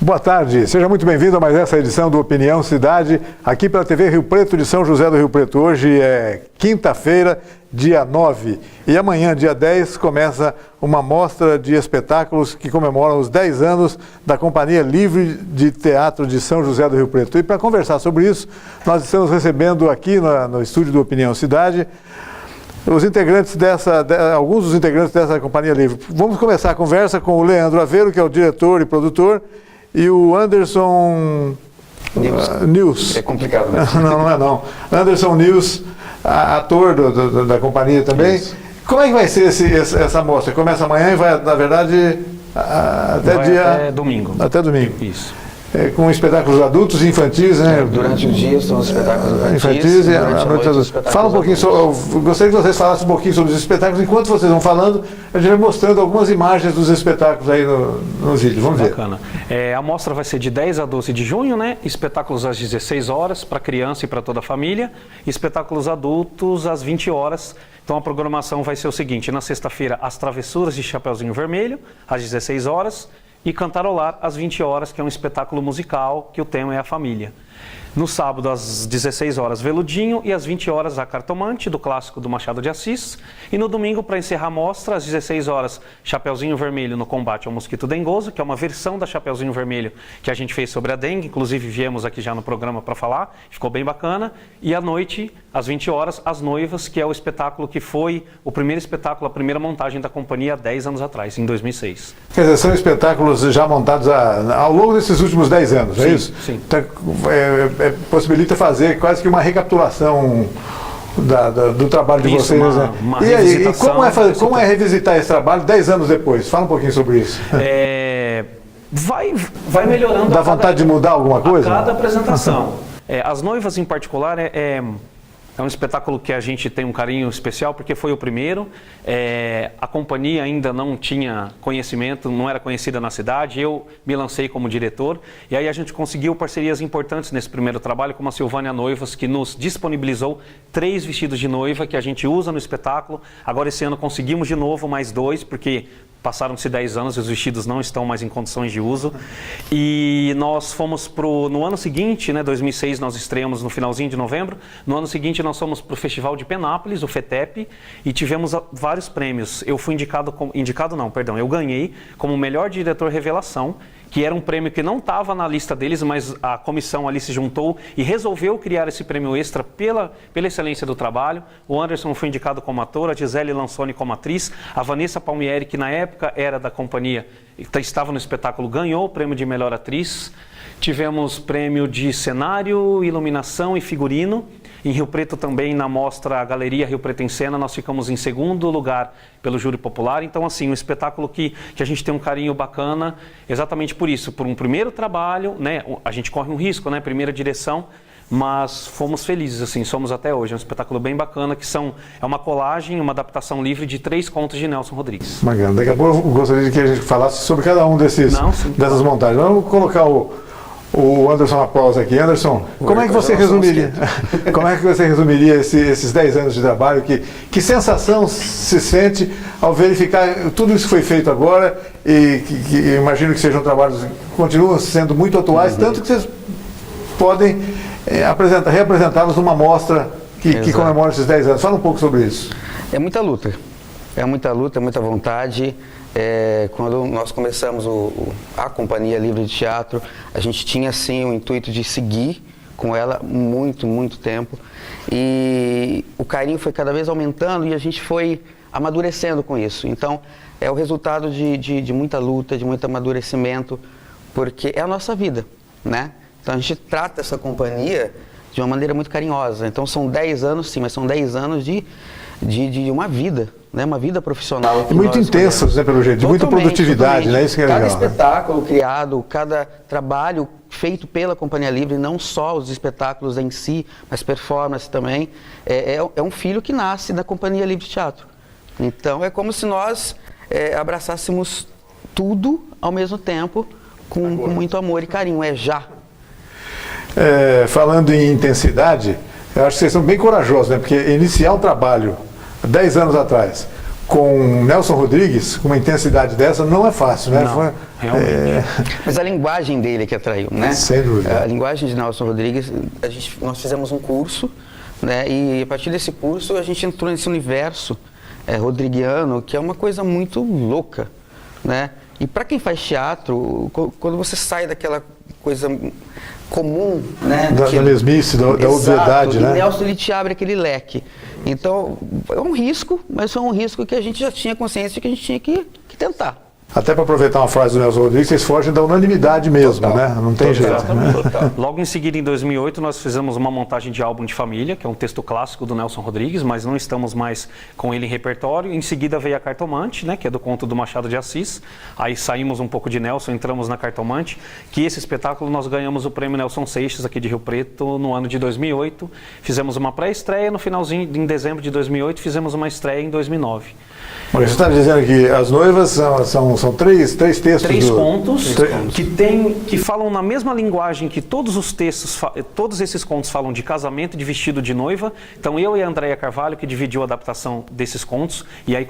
Boa tarde, seja muito bem-vindo a mais essa edição do Opinião Cidade, aqui pela TV Rio Preto de São José do Rio Preto. Hoje é quinta-feira, dia 9, e amanhã, dia 10, começa uma mostra de espetáculos que comemoram os 10 anos da Companhia Livre de Teatro de São José do Rio Preto. E para conversar sobre isso, nós estamos recebendo aqui no estúdio do Opinião Cidade os integrantes alguns dos integrantes dessa Companhia Livre. Vamos começar a conversa com o Leandro Aveiro, que é o diretor e produtor, e o Anderson Nils. É complicado, né? Não é não. Anderson Nils, ator da companhia também. Isso. Como é que vai ser essa mostra? Começa amanhã e vai, na verdade, até domingo. Até domingo. Isso. Com espetáculos adultos e infantis, né? Durante o dia são os espetáculos infantis e à noite adultos. Fala um pouquinho sobre. Gostaria que vocês falassem um pouquinho sobre os espetáculos. Enquanto vocês vão falando, a gente vai mostrando algumas imagens dos espetáculos aí no vídeo. Vamos ver. Bacana. A mostra vai ser de 10 a 12 de junho, né? Espetáculos às 16 horas para criança e para toda a família. Espetáculos adultos às 20 horas. Então a programação vai ser o seguinte: na sexta-feira, As Travessuras de Chapeuzinho Vermelho, às 16 horas. E Cantarolar às 20 horas, que é um espetáculo musical, que o tema é a família. No sábado, às 16 horas, Veludinho, e às 20 horas, A Cartomante, do clássico do Machado de Assis. E no domingo, para encerrar a mostra, às 16 horas, Chapeuzinho Vermelho no combate ao mosquito dengoso, que é uma versão da Chapeuzinho Vermelho que a gente fez sobre a dengue, inclusive viemos aqui já no programa para falar, ficou bem bacana. E à noite, às 20 horas, As Noivas, que é o espetáculo que foi o primeiro espetáculo, a primeira montagem da companhia há 10 anos atrás, em 2006. Quer dizer, são espetáculos já montados ao longo desses últimos 10 anos, é isso? Sim. Então, possibilita fazer quase que uma recapitulação do trabalho de vocês, né? E aí, como é revisitar esse trabalho 10 anos depois? Fala um pouquinho sobre isso. Vai melhorando. Dá vontade de mudar alguma coisa? A cada apresentação. As Noivas, em particular, é um espetáculo que a gente tem um carinho especial, porque foi o primeiro. A companhia ainda não tinha conhecimento, não era conhecida na cidade. Eu me lancei como diretor. E aí a gente conseguiu parcerias importantes nesse primeiro trabalho, como a Silvânia Noivas, que nos disponibilizou 3 vestidos de noiva que a gente usa no espetáculo. Agora, esse ano, conseguimos de novo mais 2, porque passaram-se 10 anos e os vestidos não estão mais em condições de uso. E nós fomos no ano seguinte, né, 2006, nós estreamos no finalzinho de novembro. No ano seguinte, nós fomos para o Festival de Penápolis, o FETEP, e tivemos vários prêmios. Eu fui eu ganhei como melhor diretor revelação, que era um prêmio que não estava na lista deles, mas a comissão ali se juntou e resolveu criar esse prêmio extra pela excelência do trabalho. O Anderson foi indicado como ator, a Gisele Lansoni como atriz, a Vanessa Palmieri, que na época era da companhia, estava no espetáculo, ganhou o prêmio de melhor atriz. Tivemos prêmio de cenário, iluminação e figurino. Em Rio Preto também, na mostra Galeria Rio Preto em Cena, nós ficamos em segundo lugar pelo júri popular. Então, assim, um espetáculo que a gente tem um carinho bacana, exatamente por isso, por um primeiro trabalho, né? A gente corre um risco, né? Primeira direção, mas fomos felizes, assim, somos até hoje. É um espetáculo bem bacana, é uma colagem, uma adaptação livre de 3 contos de Nelson Rodrigues. Bacana. Daqui a pouco eu gostaria de que a gente falasse sobre cada um dessas montagens. Vamos colocar o Anderson na pausa aqui. Anderson, como é que você resumiria esses 10 anos de trabalho? Que sensação se sente ao verificar tudo isso que foi feito agora e que imagino que sejam trabalhos que continuam sendo muito atuais, tanto que vocês podem reapresentá-los numa mostra que comemora esses 10 anos. Fala um pouco sobre isso. É muita luta, é muita vontade. Quando nós começamos a Companhia Livre de Teatro, a gente tinha sim o intuito de seguir com ela muito tempo, e o carinho foi cada vez aumentando e a gente foi amadurecendo com isso. Então é o resultado de muita luta, de muito amadurecimento, porque é a nossa vida, né? Então a gente trata essa companhia de uma maneira muito carinhosa. Então são 10 anos sim, mas são 10 anos de uma vida, né? Uma vida profissional. E muito intensos, né, pelo jeito, de muita produtividade, né? Isso que é legal. Cada espetáculo criado, cada trabalho feito pela Companhia Livre, não só os espetáculos em si, mas performance também, é um filho que nasce da Companhia Livre de Teatro. Então é como se nós abraçássemos tudo ao mesmo tempo, com muito amor e carinho, falando em intensidade, eu acho que vocês são bem corajosos, né? Porque iniciar um trabalho 10 anos atrás, com Nelson Rodrigues, com uma intensidade dessa, não é fácil, né? Não, realmente. Mas a linguagem dele que atraiu, né? Sem dúvida. A linguagem de Nelson Rodrigues, nós fizemos um curso, né? E a partir desse curso a gente entrou nesse universo rodriguiano, que é uma coisa muito louca, né? E para quem faz teatro, quando você sai daquela coisa comum, né? Da mesmice, da obviedade, né? E Nelson, ele te abre aquele leque. Então, é um risco, mas foi um risco que a gente já tinha consciência de que a gente tinha que tentar. Até para aproveitar uma frase do Nelson Rodrigues, vocês fogem da unanimidade mesmo, Total. né? Não tem jeito. Né? Logo em seguida, em 2008, nós fizemos uma montagem de álbum de família, que é um texto clássico do Nelson Rodrigues, mas não estamos mais com ele em repertório. Em seguida veio a Cartomante, né, que é do conto do Machado de Assis. Aí saímos um pouco de Nelson, entramos na Cartomante, que esse espetáculo nós ganhamos o prêmio Nelson Seixas aqui de Rio Preto no ano de 2008. Fizemos uma pré-estreia no finalzinho, em dezembro de 2008, fizemos uma estreia em 2009. Mas você está dizendo que As Noivas são três textos. Três contos que falam na mesma linguagem que todos os textos, todos esses contos falam de casamento e de vestido de noiva. Então eu e a Andréia Carvalho, que dividiu a adaptação desses contos, e aí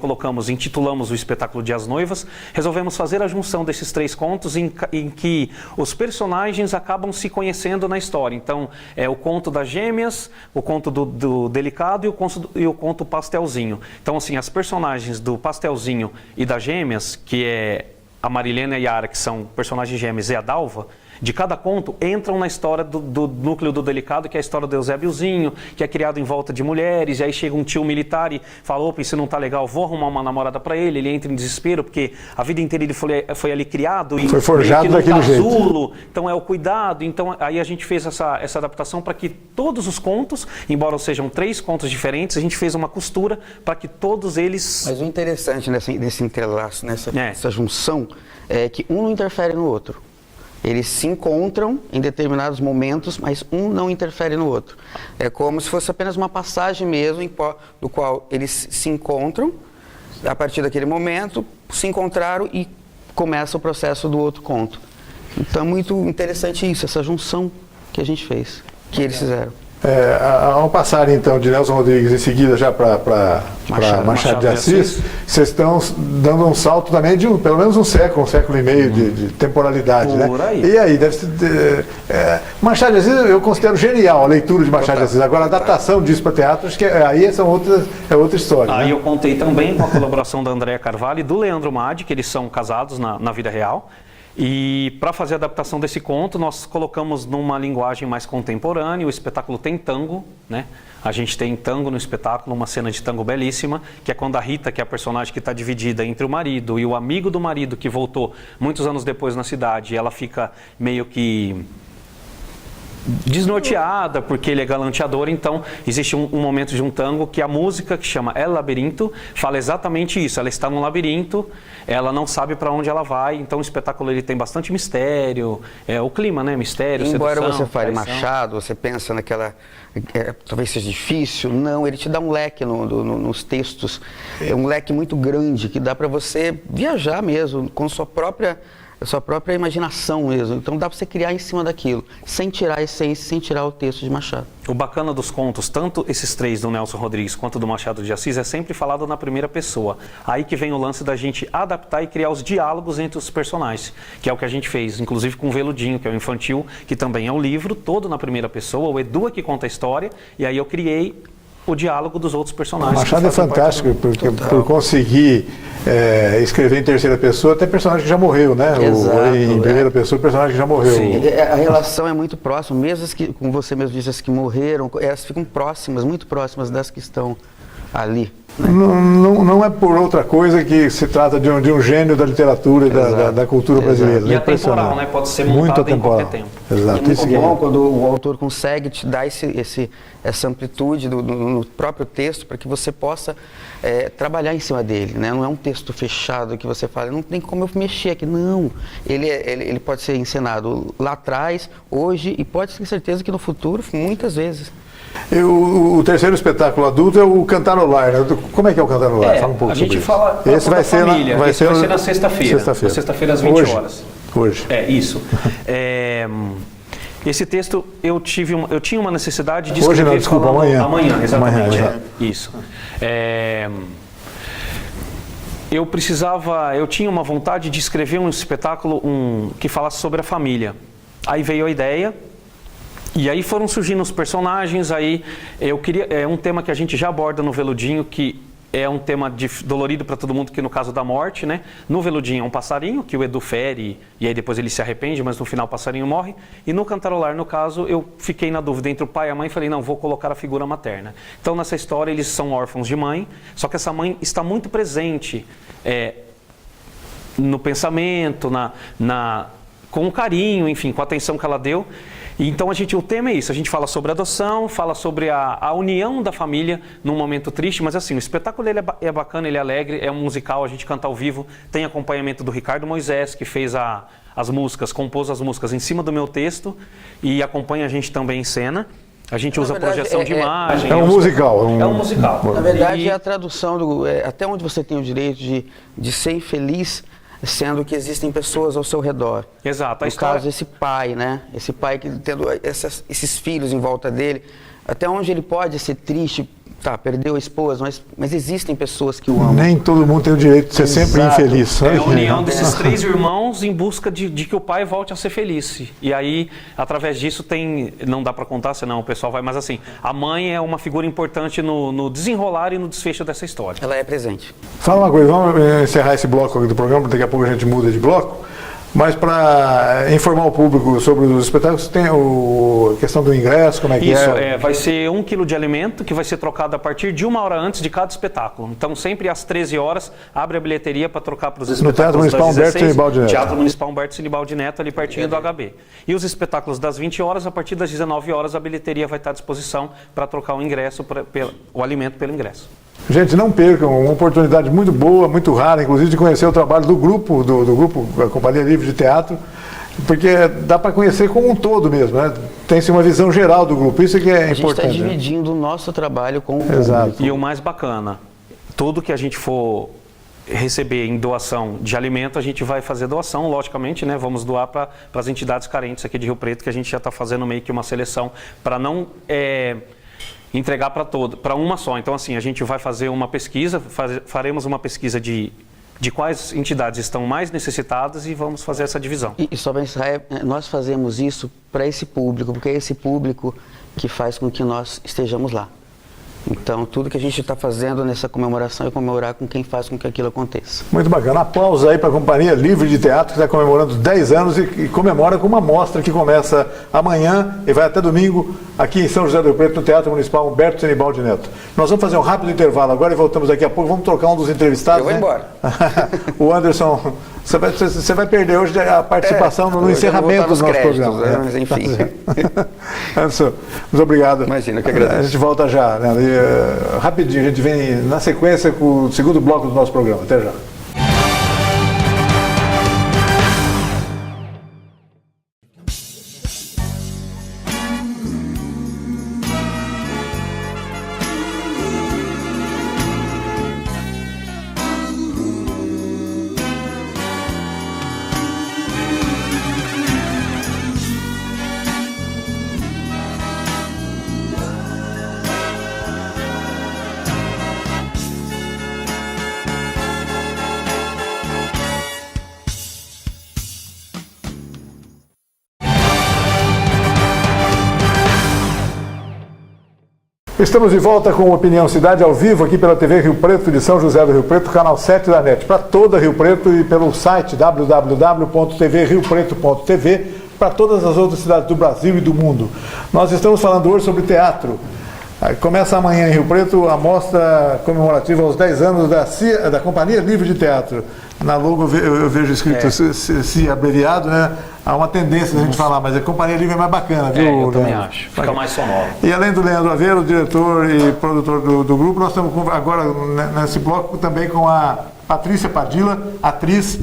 intitulamos o espetáculo de As Noivas, resolvemos fazer a junção desses três contos em que os personagens acabam se conhecendo na história. Então é o conto das gêmeas, o conto do Delicado e o conto Pastelzinho. Então assim, as personagens do Pastelzinho e das gêmeas, que é a Marilena e a Yara, que são personagens gêmeas, e a Dalva, de cada conto, entram na história do núcleo do Delicado, que é a história do Eusébiozinho, que é criado em volta de mulheres, e aí chega um tio militar e fala, opa, isso não tá legal, vou arrumar uma namorada para ele entra em desespero, porque a vida inteira ele foi ali criado e foi forjado daquele jeito. Então é o cuidado. Então aí a gente fez essa adaptação para que todos os contos, embora sejam três contos diferentes, a gente fez uma costura para que todos eles... Mas o interessante nesse entrelaço, nessa junção, é que um não interfere no outro. Eles se encontram em determinados momentos, mas um não interfere no outro. É como se fosse apenas uma passagem mesmo, do qual eles se encontram, a partir daquele momento, se encontraram e começa o processo do outro conto. Então é muito interessante isso, essa junção que a gente fez, que eles fizeram. Ao passar então de Nelson Rodrigues em seguida já para Machado de Assis, vocês estão dando um salto também de pelo menos um século e meio de temporalidade, né? E aí, deve ser, Machado de Assis eu considero genial a leitura de Machado de Assis. Agora a adaptação disso para teatro, acho que aí é outra história. Aí né? eu contei também com a colaboração da Andréia Carvalho e do Leandro Madi, que eles são casados na vida real. E para fazer a adaptação desse conto, nós colocamos numa linguagem mais contemporânea. O espetáculo tem tango, né? A gente tem tango no espetáculo, uma cena de tango belíssima, que é quando a Rita, que é a personagem que está dividida entre o marido e o amigo do marido, que voltou muitos anos depois na cidade, ela fica meio que desnorteada porque ele é galanteador. Então existe um momento de um tango que a música, que chama El Labirinto, fala exatamente isso. Ela está num labirinto, ela não sabe para onde ela vai. Então o espetáculo ele tem bastante mistério, o clima, né? Mistério, embora sedução, você fale traição. Machado, você pensa naquela talvez seja difícil. Não, ele te dá um leque nos textos, é um leque muito grande que dá para você viajar mesmo com sua própria imaginação mesmo. Então dá para você criar em cima daquilo, sem tirar a essência, sem tirar o texto de Machado. O bacana dos contos, tanto esses três do Nelson Rodrigues quanto do Machado de Assis, é sempre falado na primeira pessoa. Aí que vem o lance da gente adaptar e criar os diálogos entre os personagens, que é o que a gente fez, inclusive com o Veludinho, que é o infantil, que também é um livro, todo na primeira pessoa. O Edu é que conta a história, e aí eu criei o diálogo dos outros personagens. O Machado é fantástico por conseguir escrever em terceira pessoa até personagem que já morreu, né? Exato, em primeira pessoa, personagem que já morreu. Sim. A relação é muito próxima, mesmo as que, como você mesmo disse, as que morreram, elas ficam próximas, muito próximas das que estão ali. Né? Não é por outra coisa que se trata de um gênio da literatura e da cultura brasileira. E é temporal, né? Pode ser montado em qualquer tempo. Exato. E é muito bom quando o autor consegue te dar essa amplitude no próprio texto para que você possa trabalhar em cima dele, né? Não é um texto fechado que você fala, não tem como eu mexer aqui. Não, ele pode ser encenado lá atrás, hoje, e pode ter certeza que no futuro, muitas vezes. O terceiro espetáculo adulto é o Cantarolar. Como é que é o Cantarolar? Fala um pouco sobre isso. A gente fala esse vai ser família. Esse vai ser na sexta-feira. Sexta-feira às 20 horas. Hoje. Isso. Esse texto eu tinha uma necessidade de escrever. Hoje não, desculpa, amanhã. Amanhã, exatamente. Amanhã. Isso. eu tinha uma vontade de escrever um espetáculo que falasse sobre a família. Aí veio a ideia, e aí foram surgindo os personagens, aí eu queria, é um tema que a gente já aborda no Veludinho, que é um tema dolorido para todo mundo, que no caso da morte, né? No Veludinho é um passarinho, que o Edu fere, e aí depois ele se arrepende, mas no final o passarinho morre. E no Cantarolar, no caso, eu fiquei na dúvida entre o pai e a mãe, e falei, não, vou colocar a figura materna. Então nessa história eles são órfãos de mãe, só que essa mãe está muito presente no pensamento, com carinho, enfim, com a atenção que ela deu. Então o tema é isso, a gente fala sobre adoção, fala sobre a união da família num momento triste, mas assim, o espetáculo ele é bacana, ele é alegre, é um musical, a gente canta ao vivo, tem acompanhamento do Ricardo Moisés, que fez as músicas, compôs as músicas em cima do meu texto e acompanha a gente também em cena. A gente usa projeção de imagem. É um musical. É um musical. Na verdade, é a tradução até onde você tem o direito de ser infeliz, sendo que existem pessoas ao seu redor. Exato. No caso, esse pai, né? Esse pai que tendo esses filhos em volta dele, até onde ele pode ser triste, tá, perdeu a esposa, mas existem pessoas que o amam. Nem todo mundo tem o direito de ser sempre infeliz. É a união desses 3 irmãos em busca de que o pai volte a ser feliz. E aí, através disso, não dá para contar, senão o pessoal vai, mas assim, a mãe é uma figura importante no desenrolar e no desfecho dessa história. Ela é presente. Fala uma coisa, vamos encerrar esse bloco aqui do programa, daqui a pouco a gente muda de bloco. Mas para informar o público sobre os espetáculos, tem a questão do ingresso, como é que é? Isso, vai ser 1 quilo de alimento que vai ser trocado a partir de 1 hora antes de cada espetáculo. Então, sempre às 13 horas, abre a bilheteria para trocar para os espetáculos. No Teatro Municipal Humberto Sinibaldi Neto. Teatro Municipal Humberto Sinibaldi Neto, ali pertinho do HB. E os espetáculos das 20 horas, a partir das 19 horas, a bilheteria vai estar à disposição para trocar o ingresso, o alimento pelo ingresso. Gente, não percam, uma oportunidade muito boa, muito rara, inclusive de conhecer o trabalho do grupo, a Companhia Livre de Teatro, porque dá para conhecer como um todo mesmo, né? Tem-se uma visão geral do grupo, isso que é importante. A gente está dividindo o nosso trabalho com o Exato. público. E o mais bacana, tudo que a gente for receber em doação de alimento, a gente vai fazer doação, logicamente, né? Vamos doar para as entidades carentes aqui de Rio Preto, que a gente já está fazendo meio que uma seleção para não entregar para uma só. Então, assim, a gente vai fazer uma pesquisa, faremos uma pesquisa de quais entidades estão mais necessitadas e vamos fazer essa divisão. E só para encerrar, nós fazemos isso para esse público, porque é esse público que faz com que nós estejamos lá. Então, tudo que a gente está fazendo nessa comemoração é comemorar com quem faz com que aquilo aconteça. Muito bacana. Aplausos aí para a Companhia Livre de Teatro, que está comemorando 10 anos e comemora com uma mostra que começa amanhã e vai até domingo aqui em São José do Rio Preto, no Teatro Municipal Humberto Sinibaldi Neto. Nós vamos fazer um rápido intervalo agora e voltamos daqui a pouco. Vamos trocar um dos entrevistados. Eu vou embora. O Anderson, você vai perder hoje a participação no encerramento do nosso programa. Né? Mas enfim. Anderson, muito obrigado. Imagina, que agradeço. A gente volta já, né? Rapidinho, a gente vem na sequência com o segundo bloco do nosso programa. Até já. Estamos de volta com Opinião Cidade ao vivo aqui pela TV Rio Preto de São José do Rio Preto, canal 7 da NET, para toda Rio Preto e pelo site www.tvriopreto.tv para todas as outras cidades do Brasil e do mundo. Nós estamos falando hoje sobre teatro. Começa amanhã em Rio Preto a mostra comemorativa aos 10 anos da Companhia Livre de Teatro. Na logo eu vejo escrito se abreviado, né? Há uma tendência da gente falar, mas a Companhia Livre é mais bacana, viu? Eu também acho. Fica mais sonoro. E além do Leandro Aveiro, diretor e produtor do grupo, nós estamos agora nesse bloco também com a Patrícia Padilla, atriz.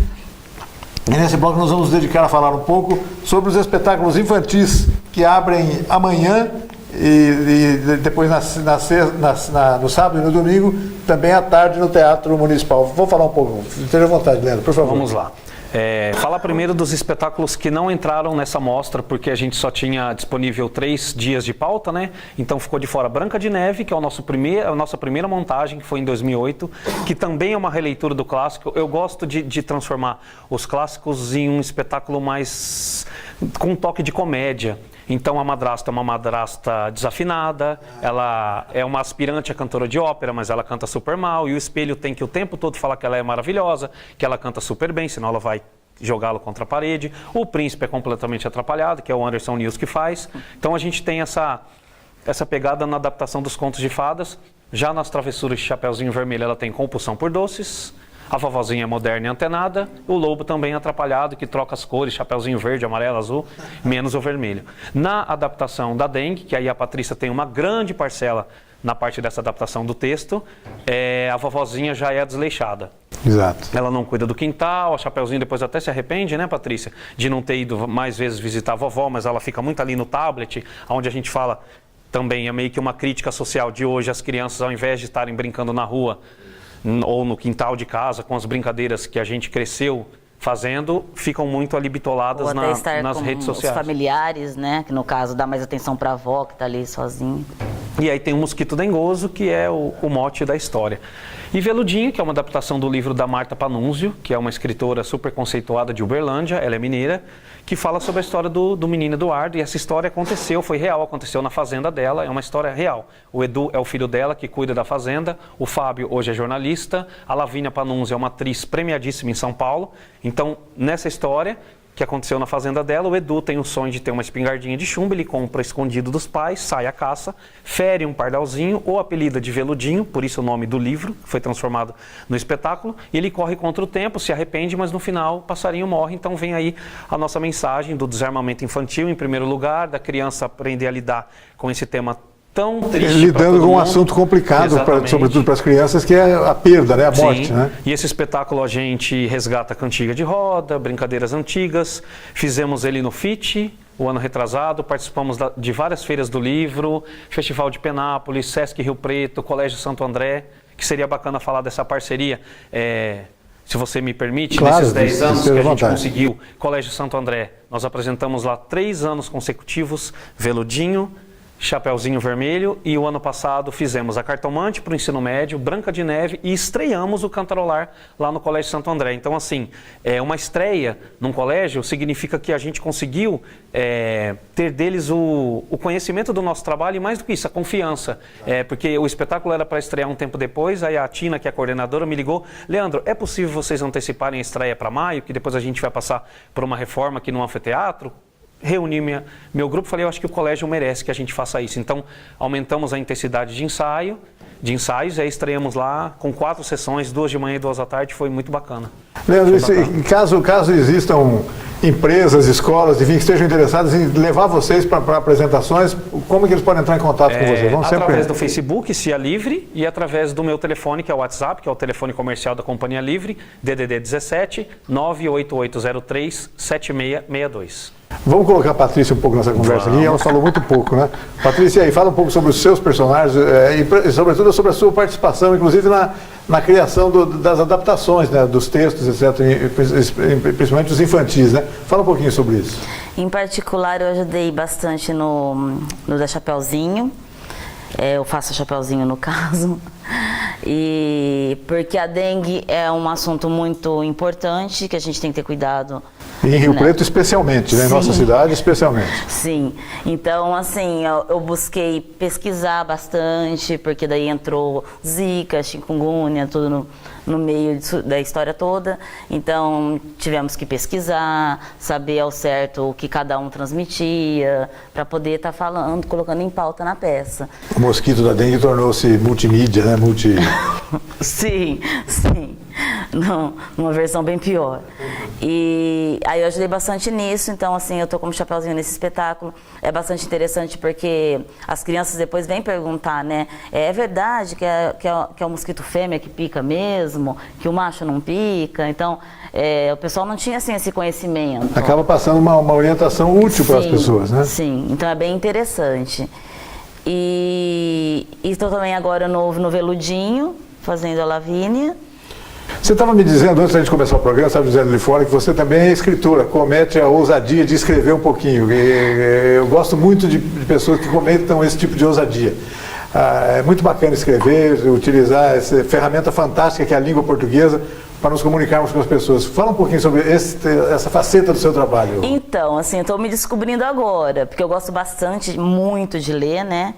E nesse bloco nós vamos nos dedicar a falar um pouco sobre os espetáculos infantis que abrem amanhã e depois no sábado e no domingo, também à tarde no Teatro Municipal. Vou falar um pouco, esteja à vontade, Leandro, por favor. Vamos lá. Falar primeiro dos espetáculos que não entraram nessa mostra, porque a gente só tinha disponível 3 dias de pauta, né? Então ficou de fora Branca de Neve, que é a nossa primeira montagem, que foi em 2008, que também é uma releitura do clássico. Eu gosto de transformar os clássicos em um espetáculo mais com um toque de comédia. Então a madrasta é uma madrasta desafinada, ela é uma aspirante a cantora de ópera, mas ela canta super mal, e o espelho tem que o tempo todo falar que ela é maravilhosa, que ela canta super bem, senão ela vai jogá-lo contra a parede. O príncipe é completamente atrapalhado, que é o Anderson News que faz. Então a gente tem essa pegada na adaptação dos contos de fadas. Já nas travessuras de Chapeuzinho Vermelho ela tem compulsão por doces. A vovozinha é moderna e antenada, o lobo também é atrapalhado, que troca as cores, chapeuzinho verde, amarelo, azul, menos o vermelho. Na adaptação da Dengue, que aí a Patrícia tem uma grande parcela na parte dessa adaptação do texto, a vovozinha já é desleixada. Exato. Ela não cuida do quintal, a Chapeuzinho depois até se arrepende, né, Patrícia? De não ter ido mais vezes visitar a vovó, mas ela fica muito ali no tablet, onde a gente fala também, é meio que uma crítica social de hoje, as crianças ao invés de estarem brincando na rua, ou no quintal de casa, com as brincadeiras que a gente cresceu fazendo, ficam muito ali bitoladas nas redes sociais. Os familiares, né? Que no caso dá mais atenção para a avó, que está ali sozinha. E aí tem o Mosquito Dengoso, que é o mote da história. E Veludinho, que é uma adaptação do livro da Marta Panunzio, que é uma escritora super conceituada de Uberlândia, ela é mineira, que fala sobre a história do menino Eduardo, e essa história foi real, aconteceu na fazenda dela, é uma história real. O Edu é o filho dela, que cuida da fazenda, o Fábio hoje é jornalista, a Lavínia Panunzio é uma atriz premiadíssima em São Paulo. Então, nessa história que aconteceu na fazenda dela, o Edu tem o sonho de ter uma espingardinha de chumbo, ele compra escondido dos pais, sai à caça, fere um pardalzinho, ou apelida de Veludinho, por isso o nome do livro, que foi transformado no espetáculo, e ele corre contra o tempo, se arrepende, mas no final o passarinho morre. Então vem aí a nossa mensagem do desarmamento infantil, em primeiro lugar, da criança aprender a lidar com esse tema tão triste. Lidando com um assunto complicado, sobretudo para as crianças, que é a perda, né? A morte. Né? E esse espetáculo a gente resgata cantiga de roda, brincadeiras antigas, fizemos ele no FIT, o ano retrasado, participamos de várias feiras do livro, Festival de Penápolis, Sesc Rio Preto, Colégio Santo André, que seria bacana falar dessa parceria. Se você me permite, claro, nesses 10 anos que a gente vontade. conseguiu, Colégio Santo André, nós apresentamos lá 3 anos consecutivos, Veludinho, Chapeuzinho Vermelho, e o ano passado fizemos a Cartomante para o ensino médio, Branca de Neve, e estreamos o Cantarolar lá no Colégio Santo André. Então, assim, uma estreia num colégio significa que a gente conseguiu ter deles o conhecimento do nosso trabalho, e mais do que isso, a confiança. Porque o espetáculo era para estrear um tempo depois, aí a Tina, que é a coordenadora, me ligou: Leandro, é possível vocês anteciparem a estreia para maio, que depois a gente vai passar por uma reforma aqui no anfiteatro? Reuni meu grupo e falei, eu acho que o colégio merece que a gente faça isso. Então, aumentamos a intensidade de ensaios, aí estreamos lá com 4 sessões, 2 de manhã e 2 da tarde, foi muito bacana. Leandro, caso existam empresas, escolas, enfim, que estejam interessadas em levar vocês para apresentações, como é que eles podem entrar em contato com vocês? Através do Facebook, Cia Livre, e através do meu telefone, que é o WhatsApp, que é o telefone comercial da Companhia Livre, DDD 17 98803 7662. Vamos colocar a Patrícia um pouco nessa conversa aqui, ela falou muito pouco, né? Patrícia, aí, fala um pouco sobre os seus personagens e sobretudo sobre a sua participação, inclusive na criação das adaptações, né, dos textos, etc., principalmente os infantis, né? Fala um pouquinho sobre isso. Em particular, eu ajudei bastante no da Chapeuzinho. Eu faço Chapeuzinho no caso. E porque a dengue é um assunto muito importante, que a gente tem que ter cuidado. E em Rio Preto especialmente, né? Em nossa cidade especialmente. Sim, então assim, eu busquei pesquisar bastante, porque daí entrou Zika, chikungunya, tudo no meio da história toda. Então tivemos que pesquisar, saber ao certo o que cada um transmitia, para poder estar falando, colocando em pauta na peça. O mosquito da dengue tornou-se multimídia, né? Sim, sim. Não, numa versão bem pior. E aí eu ajudei bastante nisso, então assim, eu tô como Chapeuzinho nesse espetáculo. É bastante interessante porque as crianças depois vêm perguntar, né? É verdade que é o mosquito fêmea que pica mesmo, que o macho não pica? Então, o pessoal não tinha assim esse conhecimento. Acaba passando uma orientação útil para as pessoas, né? Sim, então é bem interessante. E estou também agora no Veludinho, fazendo a Lavínia. Você estava me dizendo, antes da gente começar o programa, estava dizendo ali fora, que você também é escritora, comete a ousadia de escrever um pouquinho. Eu gosto muito de pessoas que cometam esse tipo de ousadia. É muito bacana escrever, utilizar essa ferramenta fantástica que é a língua portuguesa para nos comunicarmos com as pessoas. Fala um pouquinho sobre essa faceta do seu trabalho. Então, assim, eu estou me descobrindo agora, porque eu gosto bastante, muito de ler, né?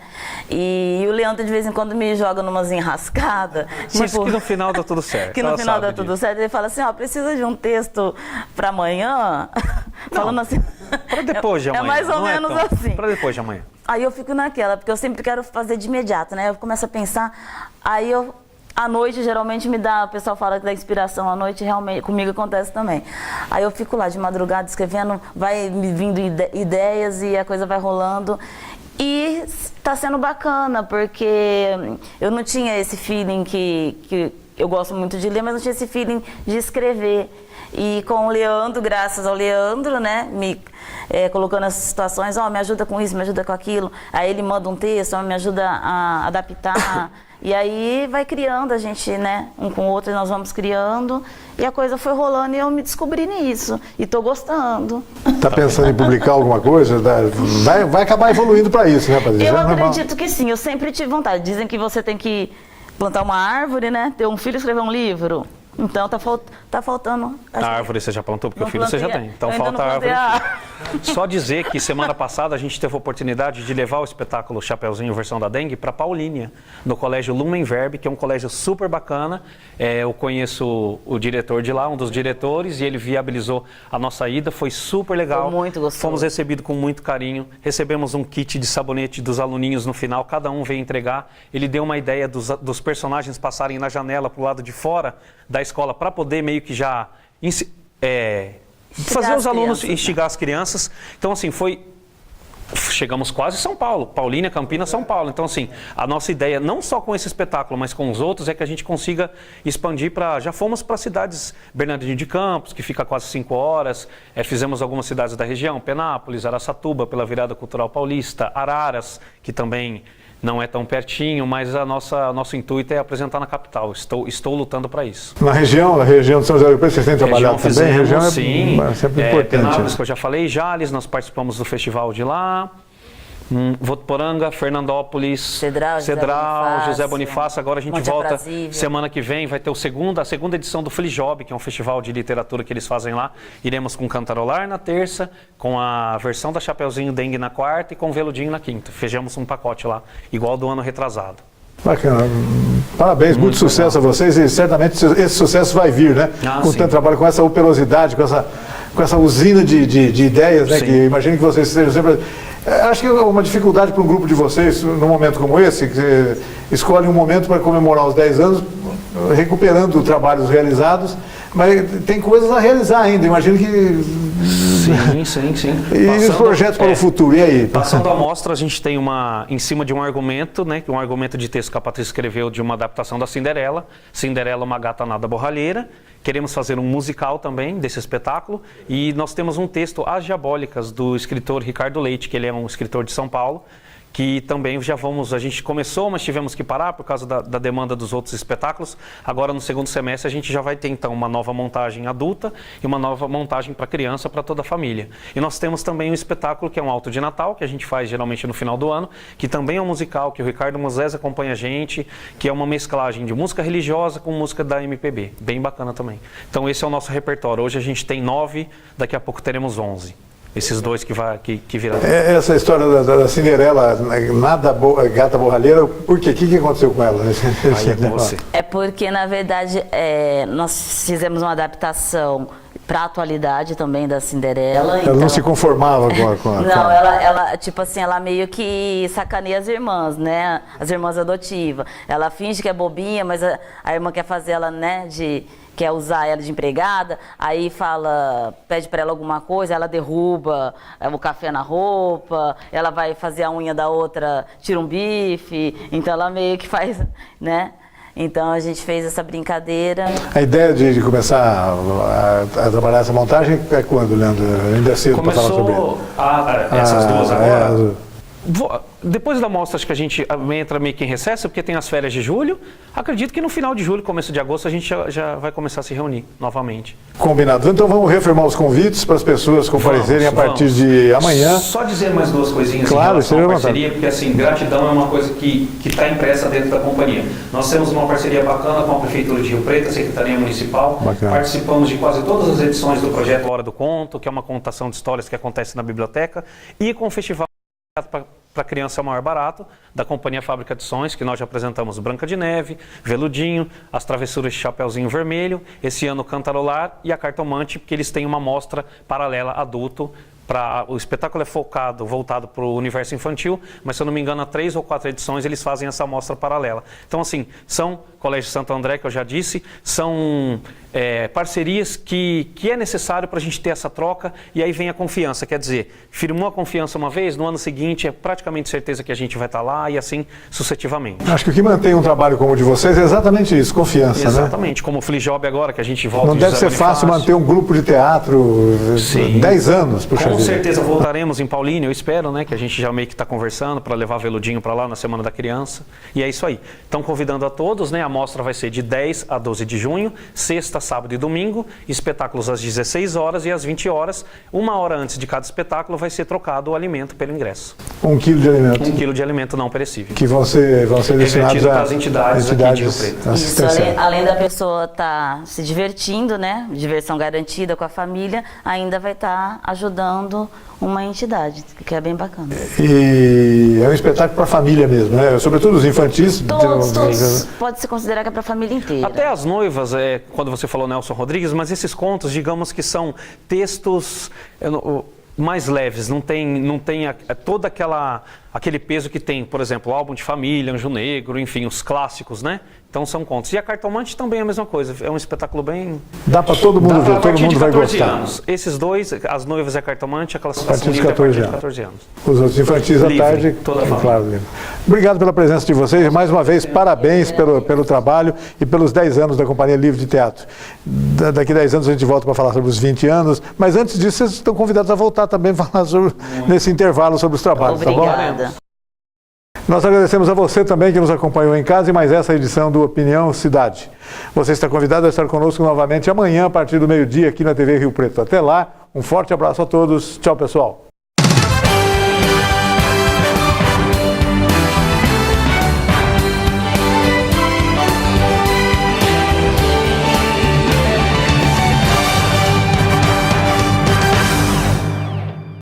E o Leandro de vez em quando me joga numas enrascadas. Mas tipo, que no final dá tudo certo. Que no ela final sabe dá tudo disso. certo. Ele fala assim, ó, precisa de um texto para amanhã? Falando assim. Para depois de amanhã. É mais ou não menos tão- assim. Para depois de amanhã. Aí eu fico naquela, porque eu sempre quero fazer de imediato, né? Eu começo a pensar, aí eu, à noite geralmente me dá, o pessoal fala que dá inspiração à noite, realmente, comigo acontece também. Aí eu fico lá de madrugada escrevendo, vai me vindo ideias e a coisa vai rolando. E tá sendo bacana, porque eu não tinha esse feeling que eu gosto muito de ler, mas não tinha esse feeling de escrever. E com o Leandro, graças ao Leandro, né, me colocando essas situações, ó, me ajuda com isso, me ajuda com aquilo. Aí ele manda um texto, ó, me ajuda a adaptar. E aí vai criando, a gente, né, um com o outro, nós vamos criando. E a coisa foi rolando e eu me descobri nisso. E tô gostando. Está pensando em publicar alguma coisa? Vai acabar evoluindo para isso, né, Patrícia? Eu acredito que sim, eu sempre tive vontade. Dizem que você tem que plantar uma árvore, né, ter um filho e escrever um livro. Então tá faltando. A árvore você já plantou, porque Não o filho você já plantei, tem. Então eu ainda falta não a árvore. plantei Só dizer que semana passada a gente teve a oportunidade de levar o espetáculo Chapeuzinho Versão da Dengue para Paulínia, no colégio Lumen Verbe, que é um colégio super bacana. Eu conheço o diretor de lá, um dos diretores, e ele viabilizou a nossa ida. Foi super legal. Foi muito gostoso. Fomos recebidos com muito carinho. Recebemos um kit de sabonete dos aluninhos no final, cada um veio entregar. Ele deu uma ideia dos personagens passarem na janela para o lado de fora da escola para poder meio que já fazer os alunos, instigar as crianças. Então, assim, chegamos quase em São Paulo, Paulínia, Campinas, São Paulo. Então, assim, a nossa ideia, não só com esse espetáculo, mas com os outros, é que a gente consiga expandir já fomos para cidades, Bernardino de Campos, que fica quase 5 horas, fizemos algumas cidades da região, Penápolis, Araçatuba, pela Virada Cultural Paulista, Araras, que também não é tão pertinho, mas nosso intuito é apresentar na capital. Estou lutando para isso. Na região de São José do Rio Preto, vocês têm trabalhado também? A região sim. É sempre importante. Penápolis, que eu já falei, Jales, nós participamos do festival de lá. Votuporanga, Fernandópolis, Cedral, José Bonifácio. Agora a gente Monte volta Aprazível. semana que vem, vai ter a segunda edição do Flijob, que é um festival de literatura que eles fazem lá. Iremos com Cantarolar na terça, com a versão da Chapeuzinho Dengue na quarta e com Veludinho na quinta. Fechamos um pacote lá, igual do ano retrasado. Bacana. Parabéns, muito sucesso a vocês e certamente esse sucesso vai vir, né? Com sim. tanto trabalho, com essa operosidade, com essa usina de ideias, né? Sim. Que imagino que vocês sejam sempre... Acho que é uma dificuldade para um grupo de vocês, num momento como esse, que você escolhe um momento para comemorar os 10 anos, recuperando trabalhos realizados, mas tem coisas a realizar ainda, imagino que... Sim. E os projetos para o futuro, e aí? Passando a mostra, a gente tem em cima de um argumento, né, um argumento de texto que a Patrícia escreveu de uma adaptação da Cinderela. Cinderela, uma gata nada borralheira. Queremos fazer um musical também desse espetáculo. E nós temos um texto, As Diabólicas, do escritor Ricardo Leite, que ele é um escritor de São Paulo, que também a gente começou, mas tivemos que parar por causa da demanda dos outros espetáculos. Agora, no segundo semestre, a gente já vai ter, então, uma nova montagem adulta e uma nova montagem para criança, para toda a família. E nós temos também um espetáculo que é um Alto de Natal, que a gente faz geralmente no final do ano, que também é um musical, que o Ricardo Moisés acompanha a gente, que é uma mesclagem de música religiosa com música da MPB. Bem bacana também. Então, esse é o nosso repertório. Hoje a gente tem 9, daqui a pouco teremos 11. Esses dois que viraram. Essa história da Cinderela, gata borralheira, por quê? O que aconteceu com ela? Aí é com você. É porque, na verdade, nós fizemos uma adaptação para a atualidade também da Cinderela. Ela não se conformava com a... Não, ela, tipo assim, ela meio que sacaneia as irmãs, né? As irmãs adotivas. Ela finge que é bobinha, mas a irmã quer fazer ela, né, quer usar ela de empregada, aí pede para ela alguma coisa, ela derruba o café na roupa, ela vai fazer a unha da outra, tira um bife, então ela meio que faz, né? Então a gente fez essa brincadeira. A ideia de começar a trabalhar essa montagem é quando, Leandro? Ainda é cedo para falar sobre essas duas agora? depois da mostra, acho que a gente entra meio que em recesso, porque tem as férias de julho. Acredito que no final de julho, começo de agosto, a gente já vai começar a se reunir novamente. Combinado. Então vamos reafirmar os convites para as pessoas comparecerem a partir de amanhã. Só dizer mais duas coisinhas claro, em relação à vontade. parceria, porque assim, gratidão é uma coisa que está impressa dentro da companhia. Nós temos uma parceria bacana com a Prefeitura de Rio Preto, a Secretaria Municipal. Bacana. Participamos de quase todas as edições do projeto Hora do Conto, que é uma contação de histórias que acontece na biblioteca, e com o Festival para Criança Maior Barato, da Companhia Fábrica de Sonhos, que nós já apresentamos Branca de Neve, Veludinho, As Travessuras de Chapeuzinho Vermelho, esse ano Cantarolar e a Cartomante, porque eles têm uma mostra paralela adulto. O espetáculo é voltado para o universo infantil, mas se eu não me engano, há 3 ou 4 edições eles fazem essa mostra paralela. Então, assim, são Colégio Santo André, que eu já disse, são parcerias que é necessário para a gente ter essa troca, e aí vem a confiança, quer dizer, firmou a confiança uma vez, no ano seguinte é praticamente certeza que a gente vai estar lá e assim sucessivamente. Acho que o que mantém um trabalho como o de vocês é exatamente isso, confiança, exatamente, como o Flijob agora, que a gente volta. Não deve ser fácil manter um grupo de teatro 10 anos, puxa Com vida. certeza voltaremos em Paulínia, eu espero, né, que a gente já meio que está conversando para levar Veludinho para lá na Semana da Criança, e é isso aí. Então convidando a todos, né, a mostra vai ser de 10 a 12 de junho, sexta, sábado e domingo, espetáculos às 16 horas e às 20 horas, 1 hora antes de cada espetáculo vai ser trocado o alimento pelo ingresso. 1 quilo de alimento. 1 quilo de alimento não perecível. Que vão ser destinados às entidades aqui de Rio Preto. Isso, além da pessoa estar se divertindo, né, diversão garantida com a família, ainda vai estar ajudando uma entidade, que é bem bacana. E é um espetáculo para a família mesmo, né? Sobretudo os infantis. Todos pode-se considerar que é para a família inteira. Até as noivas, quando você falou Nelson Rodrigues, mas esses contos, digamos que são textos mais leves, não tem todo aquele peso que tem, por exemplo, o álbum de família, Anjo Negro, enfim, os clássicos, né? Então são contos. E a Cartomante também é a mesma coisa, é um espetáculo bem... Dá para todo mundo ver, todo mundo vai gostar. Anos. Esses dois, as noivas e a Cartomante, a classificação a partir livre de 14 é a partir de 14 anos. Os outros infantis à tarde, claro. Livre. Obrigado pela presença de vocês, mais uma vez, parabéns pelo trabalho e pelos 10 anos da Companhia Livre de Teatro. Daqui a 10 anos a gente volta para falar sobre os 20 anos, mas antes disso vocês estão convidados a voltar também a falar nesse intervalo sobre os trabalhos, Obrigada. Tá bom? Nós agradecemos a você também que nos acompanhou em casa e mais essa edição do Opinião Cidade. Você está convidado a estar conosco novamente amanhã a partir do meio-dia aqui na TV Rio Preto. Até lá, um forte abraço a todos. Tchau, pessoal.